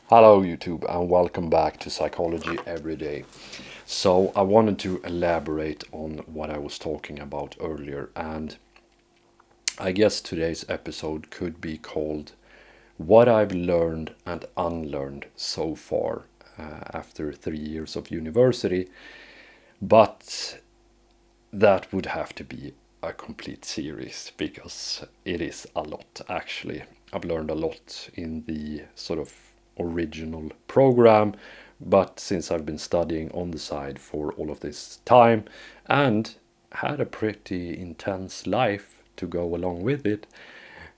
Hello YouTube and welcome back to Psychology Every Day. So I wanted to elaborate on what I was talking about earlier, and I guess today's episode could be called What I've Learned and Unlearned So Far after 3 years of university, but that would have to be a complete series because it is a lot actually. I've learned a lot in the sort of original program, but since I've been studying on the side for all of this time and had a pretty intense life to go along with it,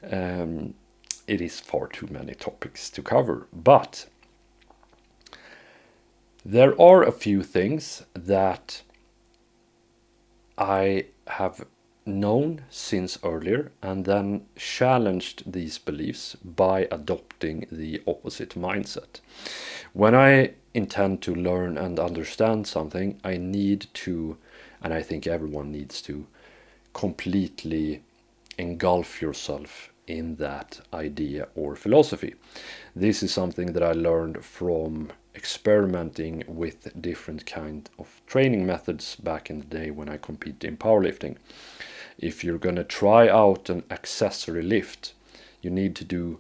um, it is far too many topics to cover. But there are a few things that I have known since earlier and then challenged these beliefs by adopting the opposite mindset. When I intend to learn and understand something, I need to, and I think everyone needs to, completely engulf yourself in that idea or philosophy. This is something that I learned from experimenting with different kind of training methods back in the day when I competed in powerlifting. If you're going to try out an accessory lift, you need to do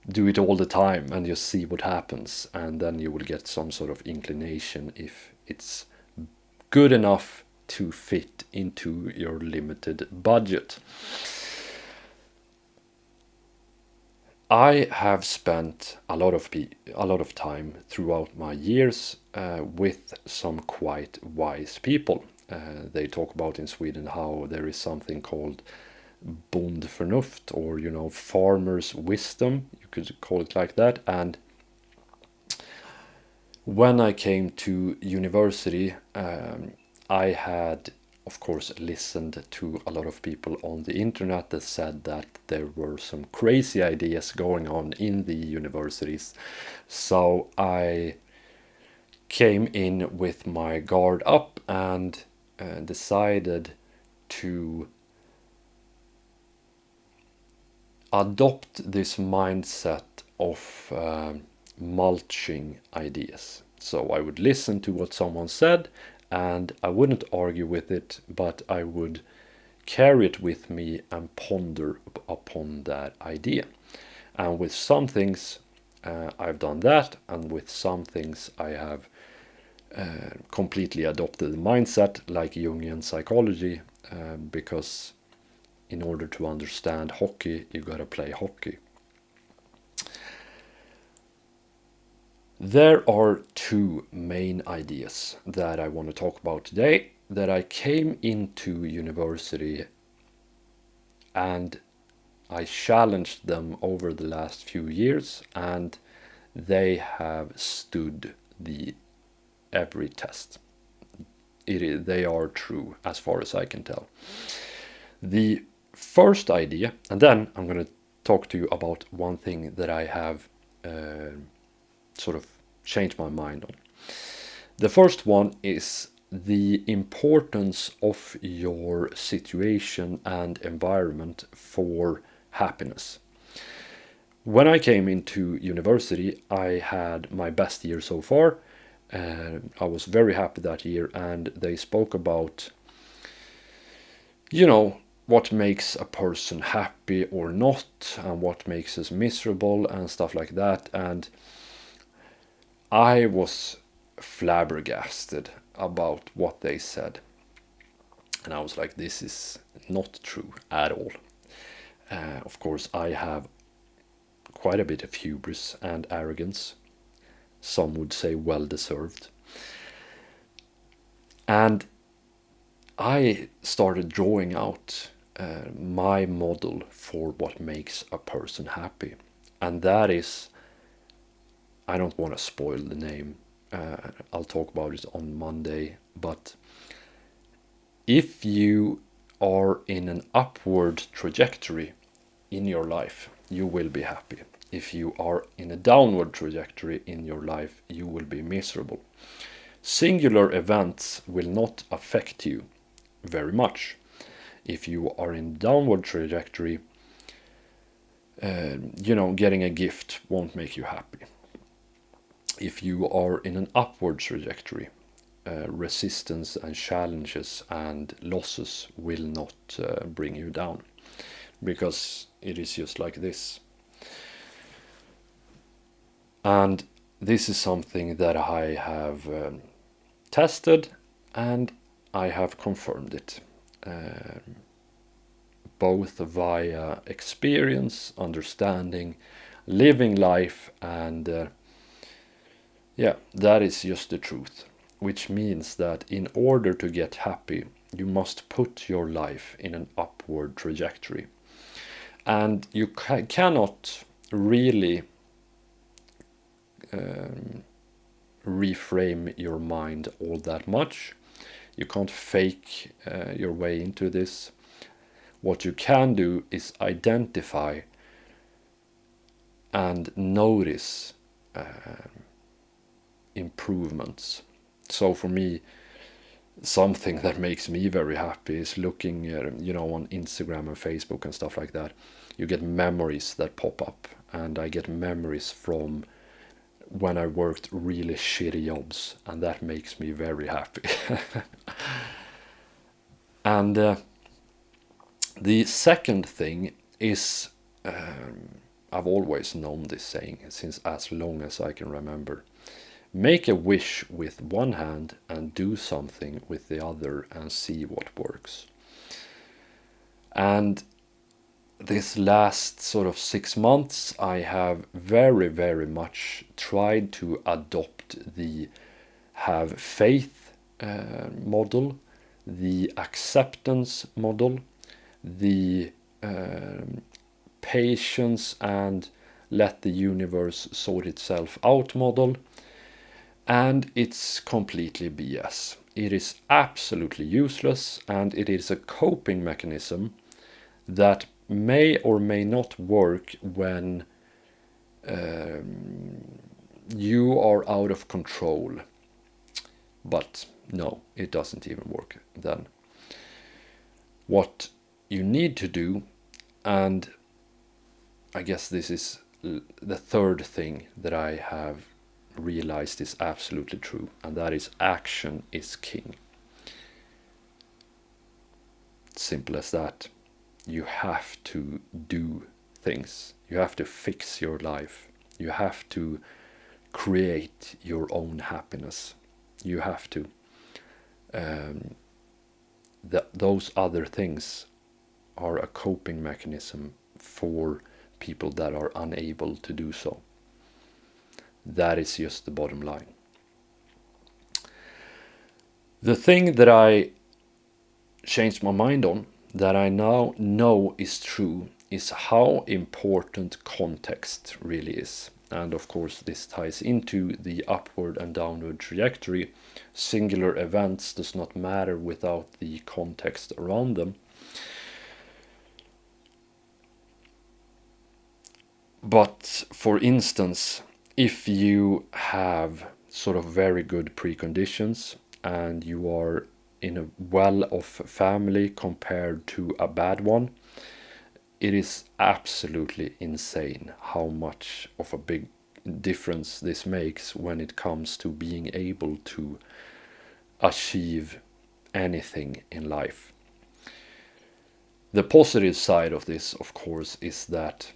it all the time and just see what happens, and then you will get some sort of inclination if it's good enough to fit into your limited budget. I have spent a lot of time throughout my years with some quite wise people. They talk about in Sweden how there is something called bondförnuft, or farmer's wisdom. You could call it like that. And when I came to university, I had, of course, listened to a lot of people on the internet that said that there were some crazy ideas going on in the universities. So I came in with my guard up and decided to adopt this mindset of mulching ideas. So I would listen to what someone said and I wouldn't argue with it, but I would carry it with me and ponder upon that idea. And with some things, I've done that, and with some things, I have completely adopted the mindset, like Jungian psychology, because in order to understand hockey, you gotta play hockey. There are two main ideas that I want to talk about today that I came into university and I challenged them over the last few years, and they have stood the every test. They are true as far as I can tell. The first idea, and then I'm going to talk to you about one thing that I have sort of changed my mind on. The first one is the importance of your situation and environment for happiness. When I came into university, I had my best year so far. I was very happy that year, and they spoke about, what makes a person happy or not, and what makes us miserable, and stuff like that. And I was flabbergasted about what they said. And I was like, this is not true at all. Of course, I have quite a bit of hubris and arrogance. Some would say well deserved. And I started drawing out my model for what makes a person happy. And that is, I don't want to spoil the name. I'll talk about it on Monday. But if you are in an upward trajectory in your life, you will be happy. If you are in a downward trajectory in your life, you will be miserable. Singular events will not affect you very much. If you are in downward trajectory, getting a gift won't make you happy. if you are in an upward trajectory, resistance and challenges and losses will not bring you down, because it is just like this. And this is something that I have tested, and I have confirmed it, both via experience, understanding, living life, and yeah, that is just the truth. Which means that in order to get happy, you must put your life in an upward trajectory. And you cannot really reframe your mind all that much. You can't fake your way into this. What you can do is identify and notice improvements. So for me, something that makes me very happy is looking on Instagram and Facebook and stuff like that. You get memories that pop up, and I get memories from when I worked really shitty jobs, and that makes me very happy. And the second thing is, I've always known this saying since as long as I can remember. Make a wish with one hand and do something with the other and see what works. And this last sort of 6 months, I have very, very much tried to adopt the have faith model, the acceptance model, the patience and let the universe sort itself out model. And it's completely BS. It is absolutely useless, and it is a coping mechanism that may or may not work when you are out of control. But no, it doesn't even work then. What you need to do, and I guess this is the third thing that I have realized is absolutely true, and that is action is king. Simple as that. You have to do things. You have to fix your life. You have to create your own happiness. You have to. Those other things are a coping mechanism for people that are unable to do so. That is just the bottom line. The thing that I changed my mind on, that I now know is true, is how important context really is. And of course, this ties into the upward and downward trajectory. Singular events does not matter without the context around them. But for instance, if you have sort of very good preconditions and you are in a well-off family compared to a bad one, it is absolutely insane how much of a big difference this makes when it comes to being able to achieve anything in life. The positive side of this, of course, is that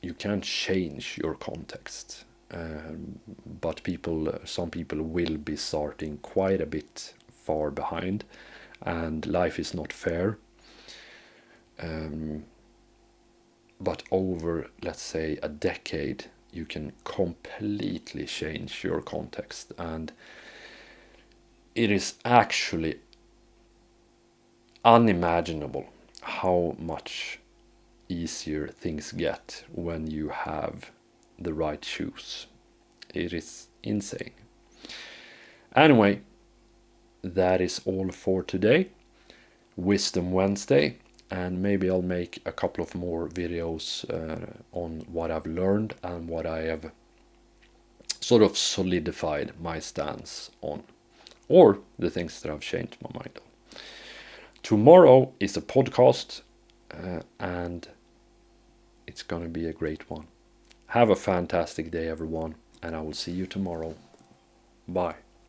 you can change your context, but some people will be starting quite a bit far behind, and life is not fair. But over, let's say, a decade, you can completely change your context, and it is actually unimaginable how much easier things get when you have the right shoes. It is insane. Anyway, that is all for today. Wisdom Wednesday, and maybe I'll make a couple of more videos on what I've learned and what I have sort of solidified my stance on, or the things that I've changed my mind on. Tomorrow is a podcast, and it's gonna be a great one. Have a fantastic day, everyone, and I will see you tomorrow. Bye.